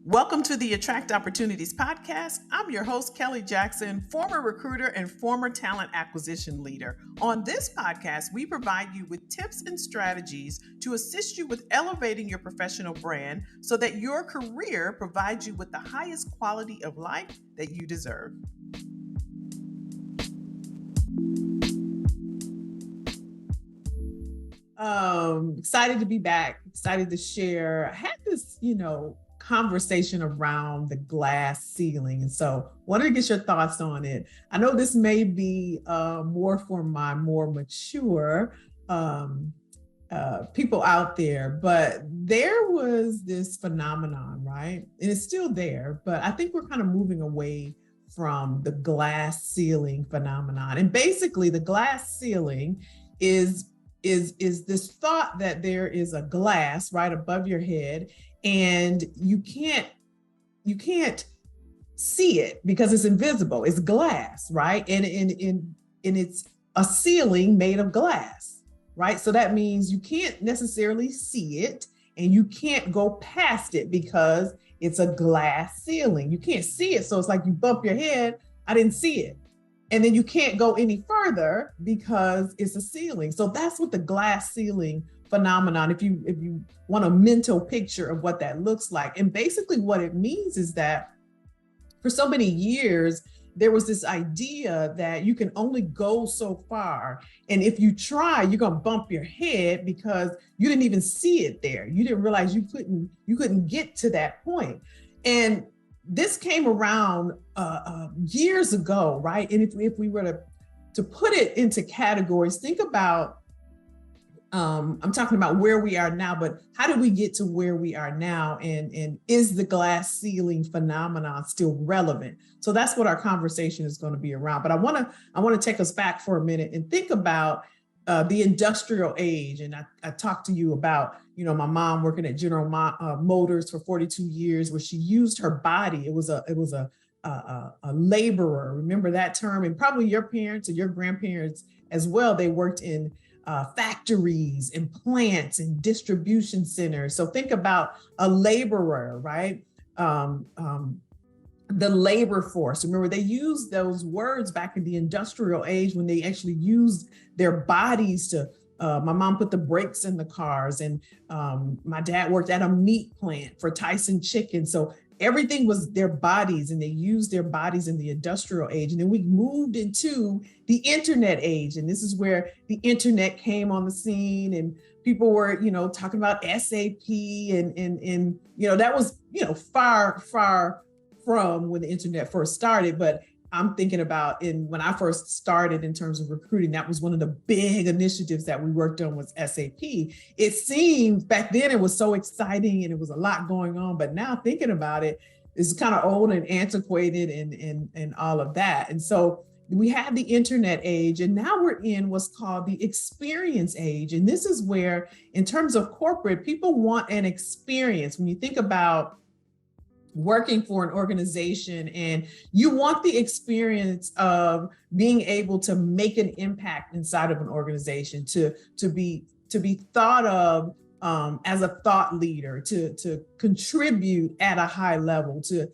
Welcome to the Attract Opportunities podcast. I'm your host, Kelly Jackson, former recruiter and former talent acquisition leader. On this podcast, we provide you with tips and strategies to assist you with elevating your professional brand so that your career provides you with the highest quality of life that you deserve. Excited to be back, excited to share. I had this, conversation around the glass ceiling. And so wanted to get your thoughts on it. I know this may be more for my more mature people out there, but there was this phenomenon, right? And it's still there, but I think we're kind of moving away from the glass ceiling phenomenon. And basically the glass ceiling is this thought that there is a glass right above your head and you can't see it because it's invisible. It's glass, right? And it's a ceiling made of glass, right? So that means you can't necessarily see it and you can't go past it because it's a glass ceiling. You can't see it. So it's like you bump your head, I didn't see it. And then you can't go any further because it's a ceiling. So that's what the glass ceiling phenomenon, if you want a mental picture of what that looks like. And basically what it means is that for so many years, there was this idea that you can only go so far. And if you try, you're going to bump your head because you didn't even see it there. You didn't realize you couldn't get to that point. And this came around years ago, right? And if we were to put it into categories, think about, I'm talking about where we are now, but how do we get to where we are now? And is the glass ceiling phenomenon still relevant? So that's what our conversation is going to be around. But I want to take us back for a minute and think about the industrial age. And I talked to you about, my mom working at General Motors for 42 years, where she used her body. It was a laborer. Remember that term? And probably your parents or your grandparents as well. They worked in factories and plants and distribution centers. So think about a laborer, right? The labor force. Remember, they used those words back in the industrial age when they actually used their bodies to, my mom put the brakes in the cars, and my dad worked at a meat plant for Tyson Chicken. So everything was their bodies, and they used their bodies in the industrial age. And then we moved into the internet age. And this is where the internet came on the scene, and people were, talking about SAP and that was, far from when the internet first started. But I'm thinking about when I first started in terms of recruiting, that was one of the big initiatives that we worked on was SAP. It seemed back then it was so exciting and it was a lot going on, but now thinking about it, it's kind of old and antiquated and all of that. And so we had the internet age, and now we're in what's called the experience age. And this is where, in terms of corporate, people want an experience. When you think about working for an organization and you want the experience of being able to make an impact inside of an organization, to be thought of as a thought leader, to contribute at a high level, to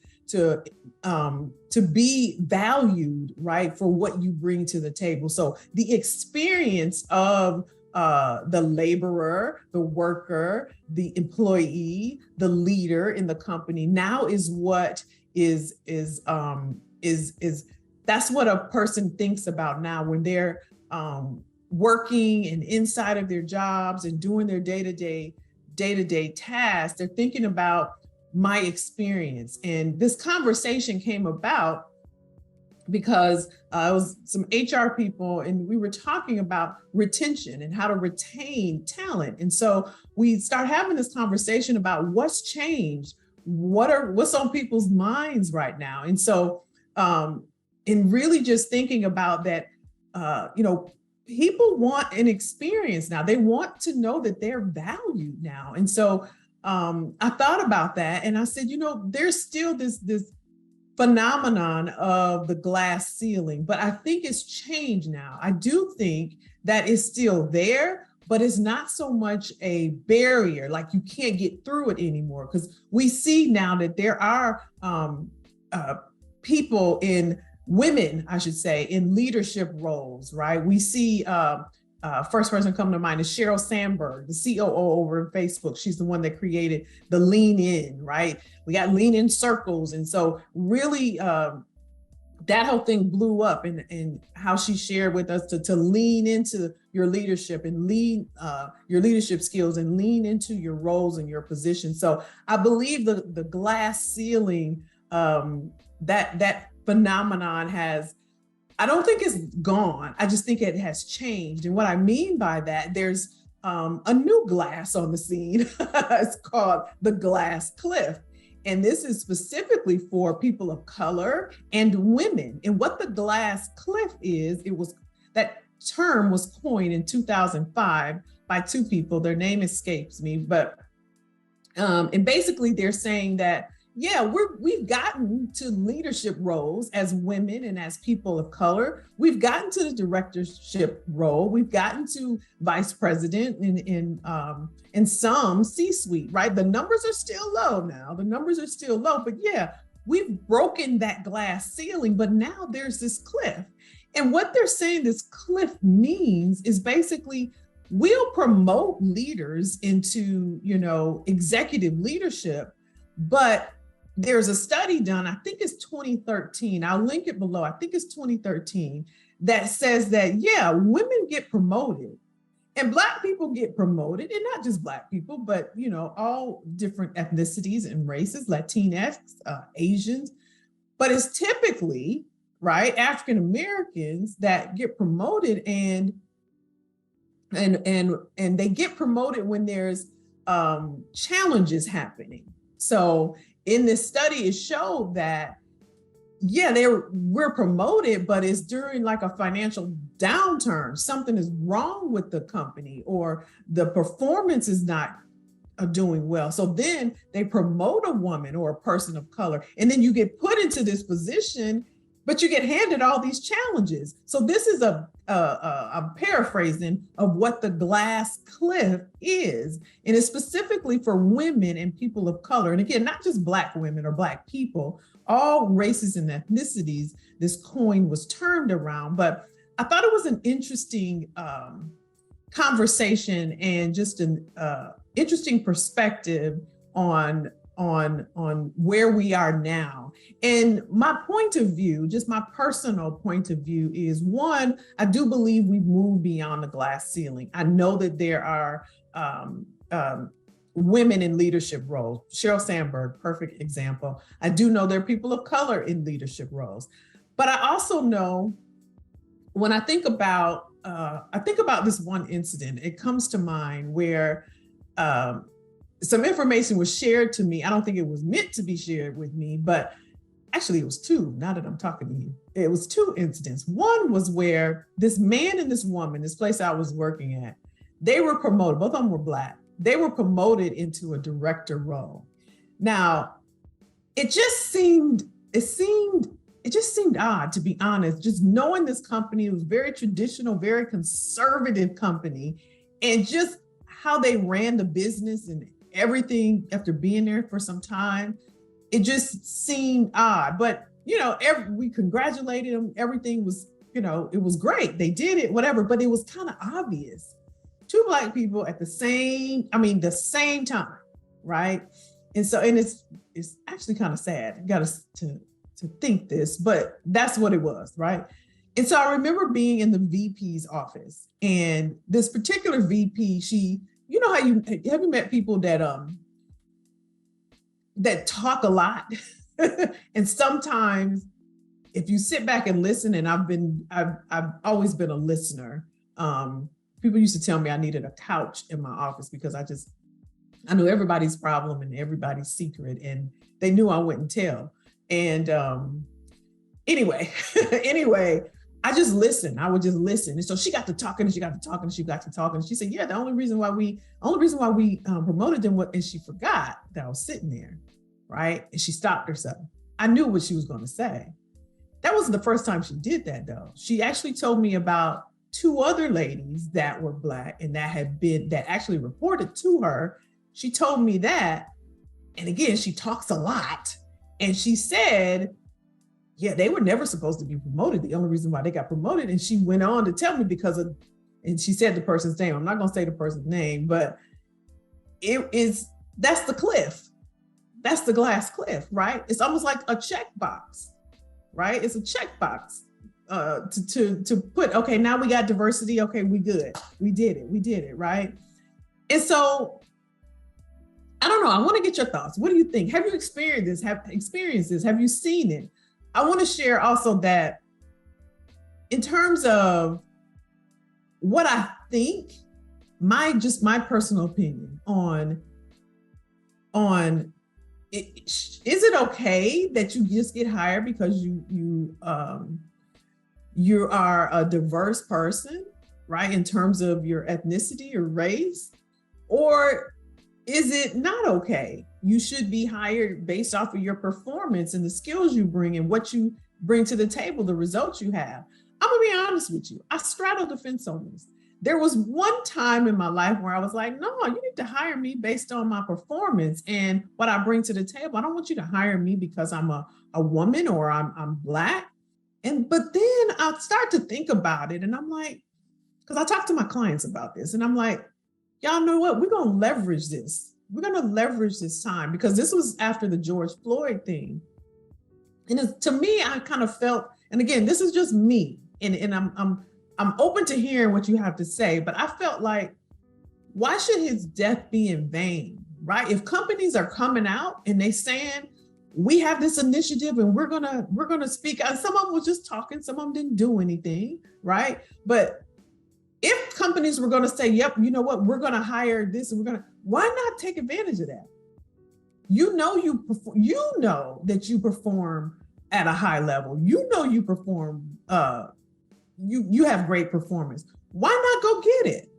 be valued, right, for what you bring to the table. So the experience of the laborer, the worker, the employee, the leader in the company now is what is that's what a person thinks about now when they're working and inside of their jobs and doing their day-to-day tasks. They're thinking about my experience. And this conversation came about because it was some HR people, and we were talking about retention and how to retain talent. And so we start having this conversation about what's changed, what's on people's minds right now. And so, and really just thinking about that, people want an experience now. They want to know that they're valued now. And so I thought about that, and I said, there's still this phenomenon of the glass ceiling, but I think it's changed now. I do think that it's still there, but it's not so much a barrier, like you can't get through it anymore. Because we see now that there are people in women, I should say, in leadership roles, right? We see first person come to mind is Sheryl Sandberg, the COO over Facebook. She's the one that created the Lean In, right? We got Lean In circles. And so really that whole thing blew up, and how she shared with us to lean into your leadership and lean your leadership skills and lean into your roles and your position. So I believe the glass ceiling, that phenomenon has, I don't think it's gone. I just think it has changed. And what I mean by that, there's a new glass on the scene. It's called the glass cliff. And this is specifically for people of color and women. And what the glass cliff is, that term was coined in 2005 by two people. Their name escapes me, but and basically they're saying that, yeah, we've gotten to leadership roles as women and as people of color. We've gotten to the directorship role. We've gotten to vice president in some C-suite, right? The numbers are still low now. The numbers are still low, but yeah, we've broken that glass ceiling, but now there's this cliff. And what they're saying this cliff means is basically we'll promote leaders into, executive leadership, but there's a study done, I think it's 2013, I'll link it below, I think it's 2013, that says that, yeah, women get promoted and Black people get promoted, and not just Black people, but, all different ethnicities and races, Latinx, Asians, but it's typically, right, African Americans that get promoted, and they get promoted when there's challenges happening. So in this study, it showed that, yeah, we're promoted, but it's during like a financial downturn. Something is wrong with the company, or the performance is not doing well. So then they promote a woman or a person of color, and then you get put into this position, but you get handed all these challenges. So this is a paraphrasing of what the glass cliff is. And it's specifically for women and people of color. And again, not just Black women or Black people, all races and ethnicities, this coin was turned around. But I thought it was an interesting conversation, and just an interesting perspective on where we are now. And my point of view, just my personal point of view, is one, I do believe we've moved beyond the glass ceiling. I know that there are women in leadership roles. Sheryl Sandberg, perfect example. I do know there are people of color in leadership roles. But I also know, when I think about this one incident, it comes to mind where some information was shared to me. I don't think it was meant to be shared with me, but actually it was two, now that I'm talking to you. It was two incidents. One was where this man and this woman, this place I was working at, they were promoted, both of them were Black. They were promoted into a director role. Now, it just seemed odd, to be honest, just knowing this company. It was very traditional, very conservative company, and just how they ran the business and everything after being there for some time, it just seemed odd. But, we congratulated them. Everything was, it was great. They did it, whatever, but it was kind of obvious. Two Black people at the same time, right? And so, and it's actually kind of sad. You got to think this, but that's what it was, right? And so I remember being in the VP's office, and this particular VP, she, how have you met people that talk a lot? And sometimes if you sit back and listen, and I've always been a listener. People used to tell me I needed a couch in my office because I knew everybody's problem and everybody's secret, and they knew I wouldn't tell. And anyway, I just listened. I would just listen. And so she got to talking, and she got to talking, and she got to talking. And she said, yeah, the only reason why we promoted them was, and she forgot that I was sitting there, right? And she stopped herself. I knew what she was going to say. That wasn't the first time she did that, though. She actually told me about two other ladies that were Black and that actually reported to her. She told me that. And again, she talks a lot. And she said, yeah, they were never supposed to be promoted. The only reason why they got promoted. And she went on to tell me and she said the person's name. I'm not going to say the person's name, but that's the cliff. That's the glass cliff, right? It's almost like a checkbox, right? It's a checkbox to put, okay, now we got diversity. Okay, we good. We did it, right? And so, I don't know. I want to get your thoughts. What do you think? Have you experienced this? Have you seen it? I want to share also that in terms of what I think, my personal opinion on is it okay that you just get hired because you are a diverse person, right? In terms of your ethnicity or race, or is it not okay? You should be hired based off of your performance and the skills you bring and what you bring to the table, the results you have. I'm gonna be honest with you. I straddle the fence on this. There was one time in my life where I was like, no, you need to hire me based on my performance and what I bring to the table. I don't want you to hire me because I'm a woman or I'm Black. But then I start to think about it and I'm like, because I talk to my clients about this and I'm like, y'all know what? We're going to leverage this. We're going to leverage this time because this was after the George Floyd thing. And to me, I kind of felt, and again, this is just me and I'm open to hearing what you have to say, but I felt like, why should his death be in vain, right? If companies are coming out and they saying, we have this initiative and we're gonna speak out. Some of them was just talking, some of them didn't do anything, right? But if companies were gonna say, yep, you know what, we're gonna hire this and why not take advantage of that? You know that you perform at a high level. You know you perform, you have great performance. Why not go get it?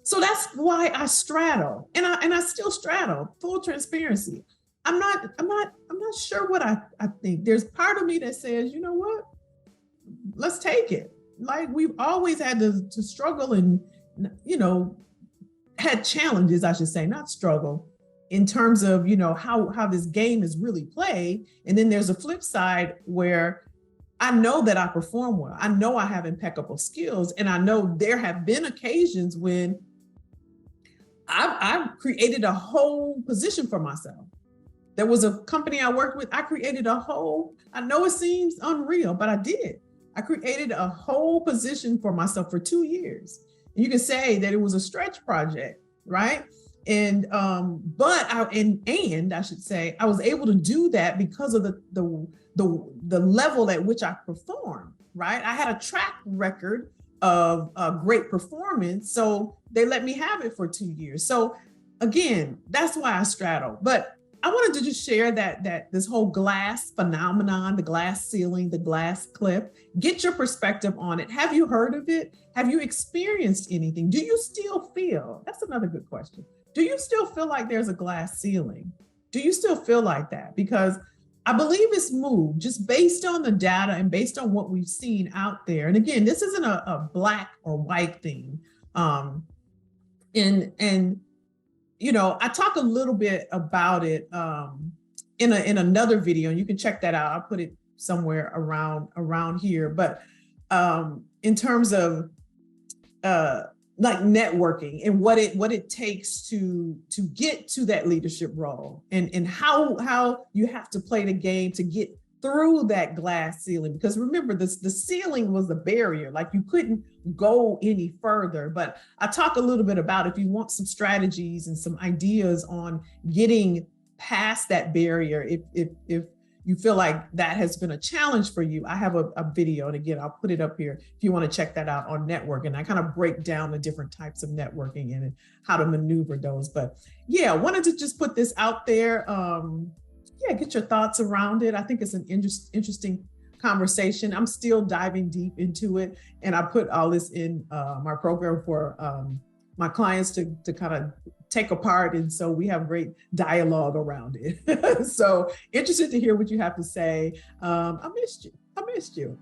So that's why I straddle, and I still straddle. Full transparency. I'm not sure what I think. There's part of me that says, you know what? Let's take it. Like we've always had to struggle and, had challenges, I should say, not struggle, in terms of, how this game is really played. And then there's a flip side where I know that I perform well. I know I have impeccable skills. And I know there have been occasions when I've created a whole position for myself. There was a company I worked with. I created I know it seems unreal, but I did. I created a whole position for myself for 2 years. And you can say that it was a stretch project, right? And I should say I was able to do that because of the level at which I performed, right? I had a track record of great performance, so they let me have it for 2 years. So again, that's why I straddle. But I wanted to just share that this whole glass phenomenon, the glass ceiling, the glass cliff, get your perspective on it. Have you heard of it? Have you experienced anything? Do you still feel, that's another good question. Do you still feel like there's a glass ceiling? Do you still feel like that? Because I believe it's moved just based on the data and based on what we've seen out there. And again, this isn't a Black or white thing. I talk a little bit about it in another video, and you can check that out. I'll put it somewhere around here. But in terms of like networking and what it takes to get to that leadership role, and how you have to play the game to get through that glass ceiling. Because remember, the ceiling was the barrier, like you couldn't go any further. But I talk a little bit about, if you want some strategies and some ideas on getting past that barrier, if you feel like that has been a challenge for you, I have a video, and again, I'll put it up here if you want to check that out, on networking. I kind of break down the different types of networking and how to maneuver those. But yeah, I wanted to just put this out there. Get your thoughts around it. I think it's an interesting conversation. I'm still diving deep into it, and I put all this in my program for my clients to kind of take apart, and so we have great dialogue around it. So interested to hear what you have to say. I missed you.